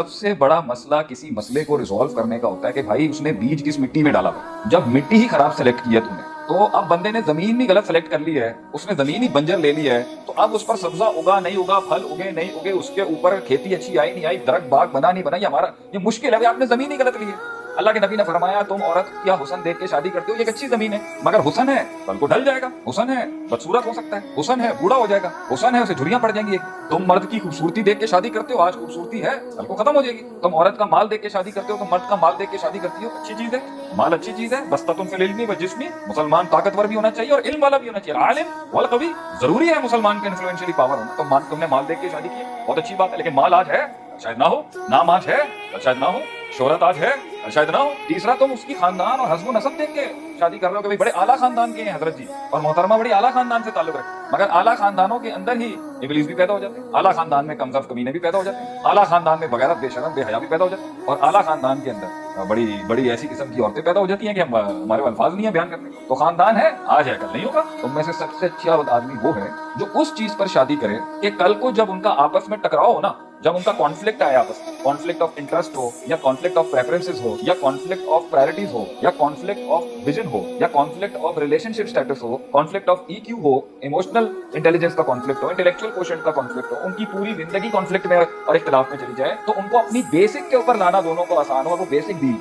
سب سے بڑا مسئلہ کسی مسئلے کو ریزالو کرنے کا ہوتا ہے کہ بھائی اس نے بیج کس مٹی میں ڈالا ہوا. جب مٹی ہی خراب سلیکٹ کی ہے تم نے تو اب بندے نے زمین بھی غلط سلیکٹ کر لی ہے, اس نے زمین ہی بنجر لے لی ہے, تو اب اس پر سبزہ اگا نہیں اگا, پھل اگے نہیں اگے, اس کے اوپر کھیتی اچھی آئی نہیں آئی, درخت باغ بنا نہیں بنا, یہ ہمارا یہ مشکل ہے. آپ نے زمین ہی غلط لی ہے. اللہ کے نبی نے فرمایا تم عورت کیا حسن دیکھ کے شادی کرتے ہو, یہ ایک اچھی زمین ہے مگر حسن ہے کل کو ڈھل جائے گا, حسن ہے بدصورت ہو سکتا ہے, حسن ہے بوڑھا ہو جائے گا, حسن ہے اسے جھریاں پڑ جائیں گی. تم مرد کی خوبصورتی دیکھ کے شادی کرتے ہو, آج خوبصورتی ہے کل کو ختم ہو جائے گی. تم عورت کا مال دیکھ کے شادی کرتے ہو, تم مرد کا مال دیکھ کے شادی کرتی ہو, اچھی چیز ہے, مال اچھی چیز ہے, بس تم فی العلمی و جسمی, مسلمان طاقتور بھی ہونا چاہیے اور علم والا بھی ہونا چاہیے. عالم والقوی ضروری ہے مسلمان کے انفلوئنشلی پاور ہونا. تم نے مال دیکھ کے شادی کی, بہت اچھی بات ہے, لیکن مال آج ہے شاید نہ ہو, نام آج ہے شاید نہ ہو, شہرت آج ہے شاید نہ ہو. تیسرا تم اس کی خاندان اور حسب و نسب دیکھ کے شادی کر رہے ہو کہ بڑے اعلیٰ خاندان کے ہیں حضرت جی, اور محترمہ بڑی اعلیٰ خاندان سے تعلق رکھتے, مگر اعلیٰ خاندانوں کے اندر ہی ابلیس بھی پیدا ہو جاتے ہیں, اعلیٰ خاندان میں کمزف کمینے بھی پیدا ہو جاتے ہیں, اعلیٰ خاندان میں بغیرت بے شرم بے حیا بھی پیدا ہو جاتے ہیں, اور اعلیٰ خاندان کے اندر بڑی بڑی ایسی قسم کی عورتیں پیدا ہو جاتی ہیں کہ ہمارے الفاظ نہیں ہیں بیان کرنے. تو خاندان ہے آج ہے کل نہیں ہوگا. تم میں سے سب سے اچھا آدمی وہ ہے جو اس چیز پر شادی کرے کہ کل کو جب ان کا آپس میں ٹکراؤ ہو نا, جب ان کا کانفلکٹ آئے آپس میں, کانفلکٹ آف انٹرسٹ ہو یا کانفلکٹ آف پریفرنسز ہو یا کانفلکٹ آف پرائرٹیز ہو یا کانفلکٹ آف ویژن ہو یا conflict of relationship status ہو, کانفلکٹ آف ای کیو ہو, ایموشنل انٹیلیجنس کا کانفلکٹ ہو, انٹیلیکچوئل کوشنٹ کا کانفلکٹ ہو, ان کی پوری زندگی کانفلکٹ میں اور اختلاف میں چلی جائے, تو ان کو اپنی بیسک کے اوپر لانا دونوں کو آسان ہو. اور وہ بیسک دی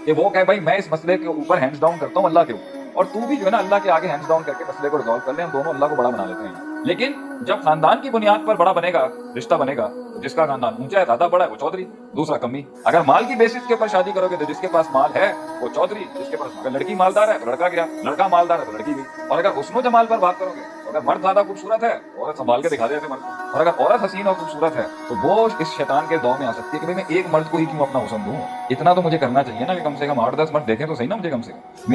کہ وہ کہ بھائی میں اس مسئلے کے اوپر ہینڈز ڈاؤن کرتا ہوں اللہ کے اوپر, اور تو بھی جو ہے نا اللہ کے آگے ہینڈز ڈاؤن کر کے مسئلے کو ریزالو کر لیں, ہم دونوں اللہ کو بڑا بنا لیتے ہیں. لیکن جب خاندان کی بنیاد پر بڑا بنے گا رشتہ بنے گا, تو جس کا خاندان اونچا ہے زیادہ بڑا ہے وہ چودھری, دوسرا کمی. اگر مال کی بیسس کے اوپر شادی کرو گے تو جس کے پاس مال ہے وہ چودھری, جس کے پاس, اگر لڑکی مالدار ہے تو لڑکا گیا, لڑکا مالدار ہے تو لڑکی گئی. اور اگر حسن و جمال پر بات کرو گے تو اگر مرد زیادہ خوبصورت ہے عورت سنبھال کے دکھا دے ایسے مرد کو, اور اگر عورت حسین اور خوبصورت ہے تو وہ اس شیطان کے دو میں آ سکتی ہے کہ میں ایک مرد کو ہی کیوں اپنا حسن دوں. اتنا تو مجھے کرنا چاہیے نا کہ کم سے کم 8-10 مرد دیکھیں تو صحیح نا مجھے کم سے کم.